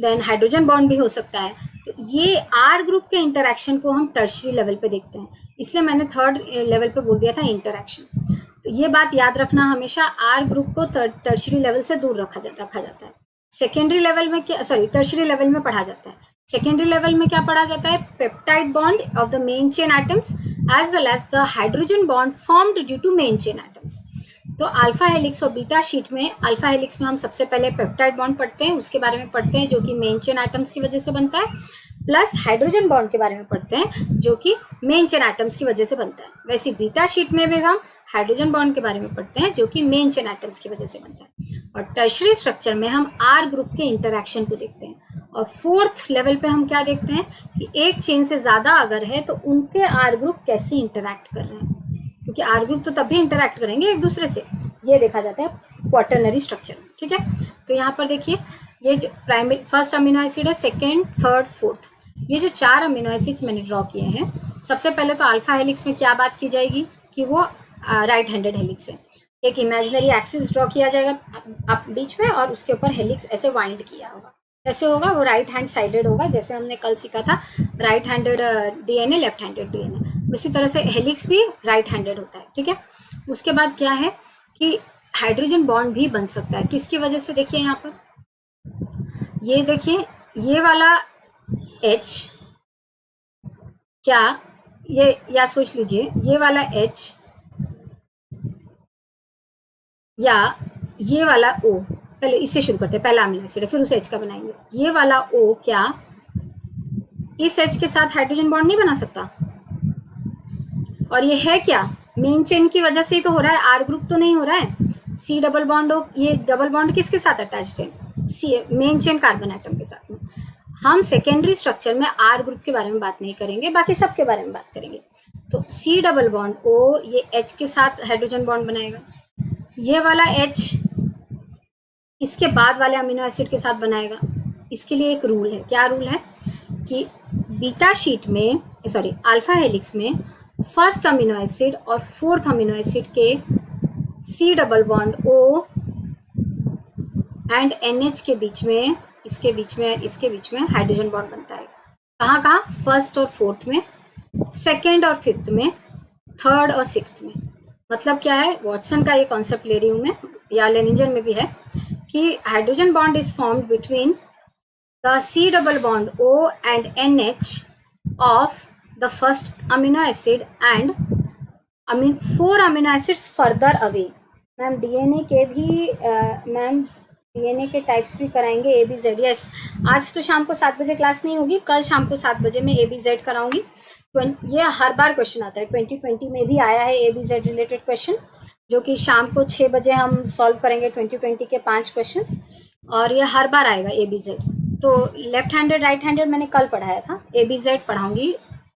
देन हाइड्रोजन बॉन्ड भी हो सकता है। तो ये R ग्रुप के इंटरैक्शन को हम टर्शरी लेवल पे देखते हैं, इसलिए मैंने थर्ड लेवल पे बोल दिया था इंटरैक्शन। तो ये बात याद रखना, हमेशा R ग्रुप को टर्शरी लेवल से दूर रखा जाता है। सेकेंडरी लेवल में क्या, सॉरी टर्शरी लेवल में पढ़ा जाता है। सेकेंडरी लेवल में क्या पढ़ा जाता है? Peptide bond of the main chain atoms as well as the hydrogen bond formed due to main chain atoms. तो अल्फा हेलिक्स और बीटा शीट में, अल्फा हेलिक्स में हम सबसे पहले पेप्टाइड बॉन्ड पढ़ते हैं, उसके बारे में पढ़ते हैं जो कि मेन चेन एटम्स की वजह से बनता है, प्लस हाइड्रोजन बॉन्ड के बारे में पढ़ते हैं जो कि मेन चेन एटम्स की वजह से बनता है। वैसे बीटा शीट में भी हम हाइड्रोजन बॉन्ड के बारे में पढ़ते हैं जो कि मेन चेन एटम्स की वजह से बनता है। और टर्शरी स्ट्रक्चर में हम आर ग्रुप के इंटरैक्शन को देखते हैं। और फोर्थ लेवल पे हम क्या देखते हैं कि एक चेन से ज़्यादा अगर है तो उनके आर ग्रुप कैसे इंटरैक्ट कर रहे हैं, क्योंकि आर ग्रुप तो तभी इंटरैक्ट करेंगे एक दूसरे से, ये देखा जाता है क्वाटरनरी स्ट्रक्चर में। ठीक है, तो यहाँ पर देखिए ये जो प्राइमरी फर्स्ट अमीनो एसिड है, सेकेंड, थर्ड, फोर्थ, ये जो 4 अमीनो एसिड्स मैंने ड्रॉ किए हैं। सबसे पहले तो अल्फा हेलिक्स में क्या बात की जाएगी कि वो राइट हैंडेड हेलिक्स है। एक इमेजिनरी एक्सिस ड्रॉ किया जाएगा आप बीच में और उसके ऊपर हेलिक्स ऐसे वाइंड किया होगा। कैसे होगा, वो राइट हैंड साइडेड होगा, जैसे हमने कल सीखा था right handed DNA, left handed DNA, उसी तरह से हेलिक्स भी राइट हैंडेड होता है। ठीक है, उसके बाद क्या है कि हाइड्रोजन बॉन्ड भी बन सकता है। किसकी वजह से, देखिए यहाँ पर ये देखिए ये वाला H, क्या ये, या सोच लीजिए ये वाला H या ये वाला O, पहले इससे शुरू करते हैं, पहला अमीनो एसिड है फिर उस H का बनाएंगे। ये वाला O क्या इस H के साथ हाइड्रोजन बॉन्ड नहीं बना सकता? और ये है क्या, मेन चेन की वजह से ही तो हो रहा है, आर ग्रुप तो नहीं हो रहा है। सी डबल बॉन्ड हो, ये डबल बॉन्ड किसके साथ अटैच्ड है, सी मेन चेन कार्बन एटम के साथ में। हम सेकेंडरी स्ट्रक्चर में आर ग्रुप के बारे में बात नहीं करेंगे, बाकी सब के बारे में बात करेंगे। तो सी डबल बॉन्ड ओ ये H के साथ हाइड्रोजन बॉन्ड बनाएगा, ये वाला H इसके बाद वाले अमीनो एसिड के साथ बनाएगा। इसके लिए एक रूल है, क्या रूल है कि बीटा शीट में, सॉरी अल्फा हेलिक्स में फर्स्ट अमीनो एसिड और फोर्थ अमीनो एसिड के C double bond O and NH के बीच में, इसके बीच में हाइड्रोजन बॉन्ड बनता है। कहाँ कहाँ, फर्स्ट और फोर्थ में, सेकेंड और फिफ्थ में, थर्ड और सिक्स्थ में। मतलब क्या है, वॉटसन का ये कॉन्सेप्ट ले रही हूँ मैं, या लेनिंजर में भी है कि hydrogen bond is formed between the C double bond O and NH of the first amino acid and 4 amino acids further away. Ma'am DNA के भी मैम डीएनए के टाइप्स भी कराएंगे, ABZ। यस, आज तो शाम को 7 बजे क्लास नहीं होगी, कल शाम को 7 बजे मैं ABZ कराऊंगी। ये हर बार क्वेश्चन आता है, 2020 में भी आया है ABZ रिलेटेड क्वेश्चन, जो कि शाम को 6 बजे हम सॉल्व करेंगे 2020 के 5 क्वेश्चन, और ये हर बार आएगा ABZ। तो लेफ्ट हैंडेड राइट हैंडेड मैंने कल पढ़ाया था, ABZ पढ़ाऊंगी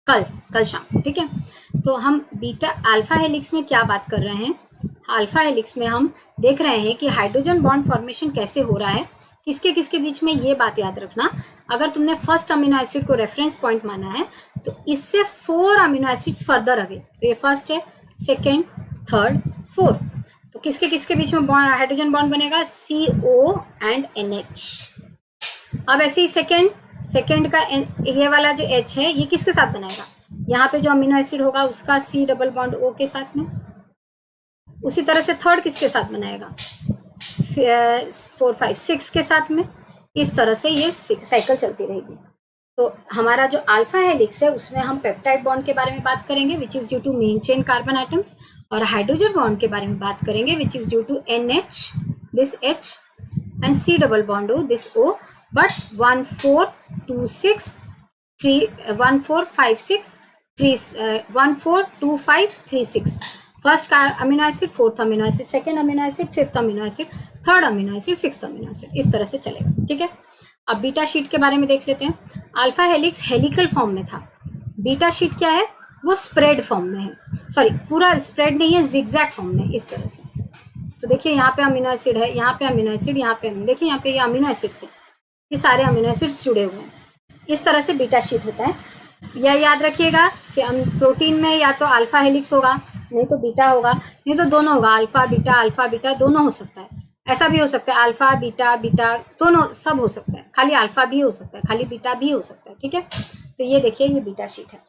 कल शाम। ठीक है, तो हम बीटा अल्फा हेलिक्स में क्या बात कर रहे हैं, अल्फा हेलिक्स में हम देख रहे हैं कि हाइड्रोजन बॉन्ड फॉर्मेशन कैसे हो रहा है, किसके किसके बीच में, ये बात याद रखना। अगर तुमने फर्स्ट अमीनो एसिड को रेफरेंस पॉइंट माना है तो इससे 4 अमीनो एसिड्स फर्दर अवे, तो ये फर्स्ट है, सेकेंड, थर्ड, फोर्थ, तो किसके किसके बीच में हाइड्रोजन बॉन्ड बनेगा, CO एंड NH। अब ऐसे ही सेकेंड का ये वाला जो H है ये किसके साथ बनाएगा, यहाँ पे जो अमीनो एसिड होगा उसका C डबल बॉन्ड O के साथ में। उसी तरह से थर्ड किसके साथ बनाएगा, 4, 5, 6 के साथ में। इस तरह से ये साइकिल चलती रहेगी। तो हमारा जो अल्फा हेलिक्स है उसमें हम पेप्टाइड बॉन्ड के बारे में बात करेंगे which is due to main chain carbon atoms, और हाइड्रोजन बॉन्ड के बारे में बात करेंगे which is due to NH this H and C double bond O this O, but 1, 4, 2, 6, 3, 1, 4, 5, 6, 1, 4, 2, 5, 3, 6। First amino acid, fourth amino acid, second amino acid, fifth amino acid, third amino acid, sixth amino acid, इस तरह से चलेगा। ठीक है, अब beta sheet के बारे में देख लेते हैं। अल्फा हेलिक्स हेलिकल फॉर्म में था, बीटा शीट क्या है, वो स्प्रेड फॉर्म में है, सॉरी पूरा स्प्रेड नहीं है, जिगजैग फॉर्म में, इस तरह से। तो देखिए यहाँ पे अमीनो एसिड है, यहाँ पे अमीनो एसिड, यहाँ पे देखिए यहाँ पे ये अमीनो एसिड से ये सारे अमीनो एसिड्स जुड़े हुए हैं, इस तरह से बीटा शीट होता है। यह याद रखिएगा कि प्रोटीन में या तो अल्फा हेलिक्स होगा, नहीं तो बीटा होगा, नहीं तो दोनों होगा, अल्फा बीटा दोनों हो सकता है। ऐसा भी हो सकता है अल्फा बीटा दोनों सब हो सकता है, खाली अल्फा भी हो सकता है, खाली बीटा भी हो सकता है। ठीक है, तो ये देखिए ये बीटा शीट है।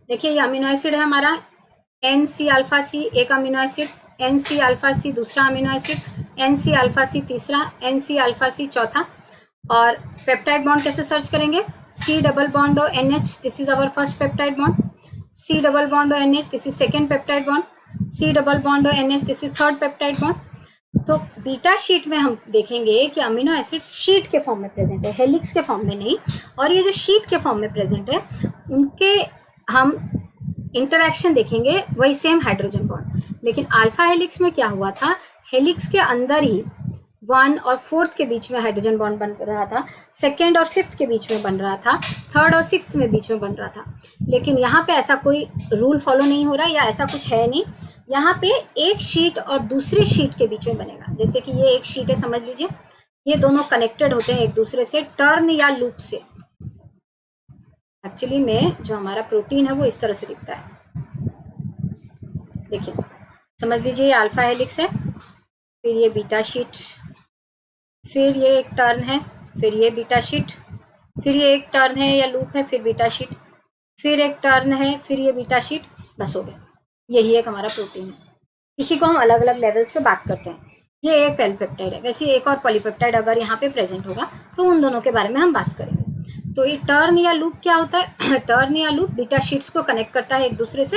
देखिए ये अमीनो एसिड है हमारा NC अल्फा C एक amino acid, NC alpha C दूसरा amino acid, NC alpha C तीसरा, NC अल्फा C चौथा। और पेप्टाइड बॉन्ड कैसे सर्च करेंगे, C डबल बॉन्ड और NH, this is our first peptide bond, C double bond और NH, this is second peptide bond, C double bond और NH, this is third peptide bond. तो beta sheet में हम देखेंगे कि amino acid sheet के form में present है, हेलिक्स के फॉर्म में नहीं। और ये जो शीट के फॉर्म में प्रेजेंट है उनके हम इंटरेक्शन देखेंगे वही सेम हाइड्रोजन बॉन्ड। लेकिन अल्फा हेलिक्स में क्या हुआ था, हेलिक्स के अंदर ही 1 और 4th के बीच में हाइड्रोजन बॉन्ड बन रहा था, 2nd और 5th के बीच में बन रहा था, 3rd और 6th में बीच में बन रहा था। लेकिन यहाँ पे ऐसा कोई रूल फॉलो नहीं हो रहा, या ऐसा कुछ है नहीं। यहाँ पे एक शीट और दूसरी शीट के बीच में बनेगा। जैसे कि ये एक शीट है, समझ लीजिए, ये दोनों कनेक्टेड होते हैं एक दूसरे से टर्न या लूप से। एक्चुअली में जो हमारा प्रोटीन है वो इस तरह से दिखता है, देखिए, समझ लीजिए ये अल्फा हेलिक्स है, फिर ये बीटा शीट, फिर ये एक टर्न है, फिर ये बीटा शीट, फिर ये एक टर्न है या लूप है, फिर बीटा शीट, फिर एक टर्न है, फिर ये बीटा शीट, बस हो गया। यही एक हमारा प्रोटीन है। इसी को हम अलग अलग लेवल्स पे बात करते हैं। ये एक पेप्टाइड है। वैसे एक और पॉलीपेप्टाइड अगर यहाँ पे प्रेजेंट होगा तो उन दोनों के बारे में हम बात करेंगे। तो ये टर्न या लूप क्या होता है? टर्न या लूप बीटा शीट्स को कनेक्ट करता है एक दूसरे से,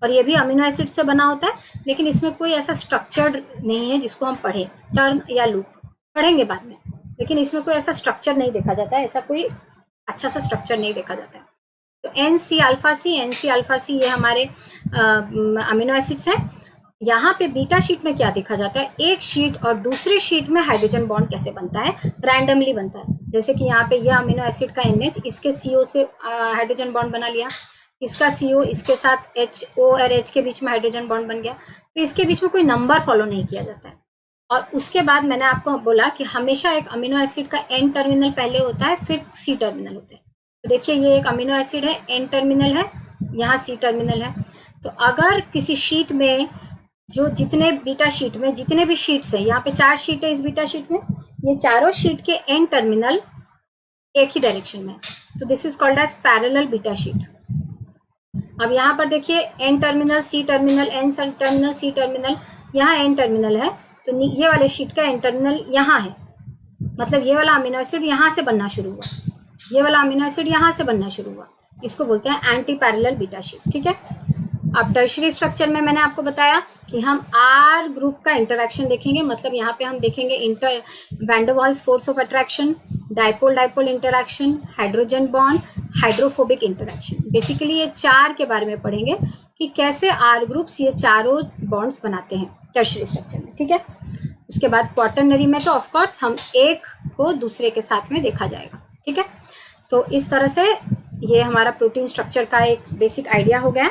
और ये भी अमीनो एसिड से बना होता है, लेकिन इसमें कोई ऐसा स्ट्रक्चर्ड नहीं है जिसको हम पढ़ें। टर्न या लूप पढ़ेंगे बाद में, लेकिन इसमें कोई ऐसा स्ट्रक्चर नहीं देखा जाता है, ऐसा कोई अच्छा सा स्ट्रक्चर नहीं देखा जाता है। तो NC अल्फा सी ये हमारे अमीनो एसिड्स हैं। यहाँ पे बीटा शीट में क्या देखा जाता है, एक शीट और दूसरी शीट में हाइड्रोजन बॉन्ड कैसे बनता है, रैंडमली बनता है। जैसे कि यहाँ पे ये अमीनो एसिड का NH, इसके CO से हाइड्रोजन बॉन्ड बना लिया, इसका CO इसके साथ HO और H के बीच में हाइड्रोजन बॉन्ड बन गया। तो इसके बीच में कोई नंबर फॉलो नहीं किया जाता है। और उसके बाद मैंने आपको बोला कि हमेशा एक अमीनो एसिड का N टर्मिनल पहले होता है, फिर C टर्मिनल होता है। तो देखिए ये एक अमीनो एसिड है, N टर्मिनल है, यहाँ C टर्मिनल है। तो अगर किसी शीट में जो जितने बीटा शीट में जितने भी शीट्स हैं, यहाँ पे 4 शीट है इस बीटा शीट में, ये चारों शीट के N टर्मिनल एक ही डायरेक्शन में, तो this is called as parallel beta sheet. अब यहाँ पर देखिए N terminal, C terminal, N terminal, C terminal, यहाँ N टर्मिनल है, तो ये वाले शीट का N टर्मिनल यहाँ है, मतलब ये वाला अमीनो एसिड यहाँ से बनना शुरू हुआ, ये वाला अमीनो एसिड यहाँ से बनना शुरू हुआ। इसको बोलते हैं एंटी पैरेलल बीटा शीट, ठीक है। अब टर्शरी स्ट्रक्चर में मैंने आपको बताया कि हम R ग्रुप का इंटरेक्शन देखेंगे, मतलब यहाँ पे हम देखेंगे van der Waals force of attraction, dipole dipole interaction, hydrogen bond, hydrophobic interaction. Basically ये 4 के बारे में पढ़ेंगे कि कैसे R ग्रुप्स ये चारों बॉन्ड्स बनाते हैं टर्शरी स्ट्रक्चर में, ठीक है। उसके बाद क्वाटरनरी में तो ऑफकोर्स हम एक को दूसरे के साथ में देखा जाएगा, ठीक है। तो इस तरह से ये हमारा प्रोटीन स्ट्रक्चर का एक बेसिक आइडिया हो गया।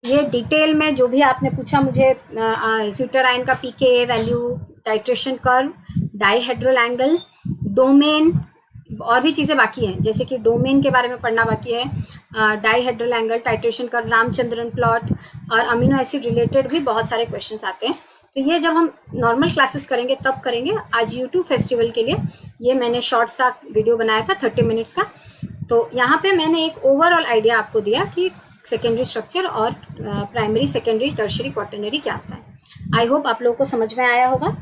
ये डिटेल में जो भी आपने पूछा मुझे, स्वीटर आयन का pKa value, titration curve, dihedral angle, domain, और भी चीज़ें बाकी हैं, जैसे कि डोमेन के बारे में पढ़ना बाकी है, dihedral angle, titration curve, Ramachandran plot, और अमीनो एसिड रिलेटेड भी बहुत सारे क्वेश्चंस आते हैं। तो ये जब हम नॉर्मल क्लासेस करेंगे तब करेंगे। आज YouTube फेस्टिवल के लिए ये मैंने शॉर्ट सा वीडियो बनाया था 30 मिनट्स का। तो यहाँ पे मैंने एक ओवरऑल आइडिया आपको दिया कि सेकेंडरी स्ट्रक्चर और प्राइमरी, सेकेंडरी, टर्शरी, क्वाटरनरी क्या होता है। आई होप आप लोगों को समझ में आया होगा।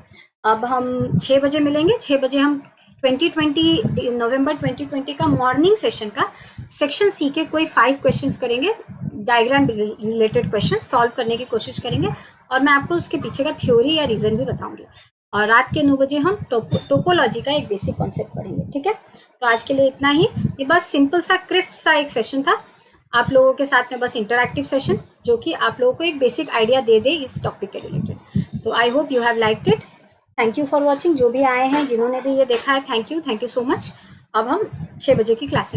अब हम 6 बजे मिलेंगे। 6 बजे हम 2020 नवंबर 2020 का मॉर्निंग सेशन का सेक्शन C के कोई 5 क्वेश्चंस करेंगे, डायग्राम रिलेटेड क्वेश्चन सॉल्व करने की कोशिश करेंगे, और मैं आपको उसके पीछे का थ्योरी या रीज़न भी बताऊंगी। और रात के 9 बजे हम टोपोलॉजी का एक बेसिक कॉन्सेप्ट पढ़ेंगे, ठीक है। तो आज के लिए इतना ही। ये बस सिंपल सा क्रिस्प सा एक सेशन था आप लोगों के साथ में, बस इंटरैक्टिव सेशन जो कि आप लोगों को एक बेसिक आइडिया दे दे इस टॉपिक के रिलेटेड। तो I hope you have liked it. Thank you for watching. जो भी आए हैं, जिन्होंने भी ये देखा है, थैंक यू सो मच। अब हम 6 बजे की क्लास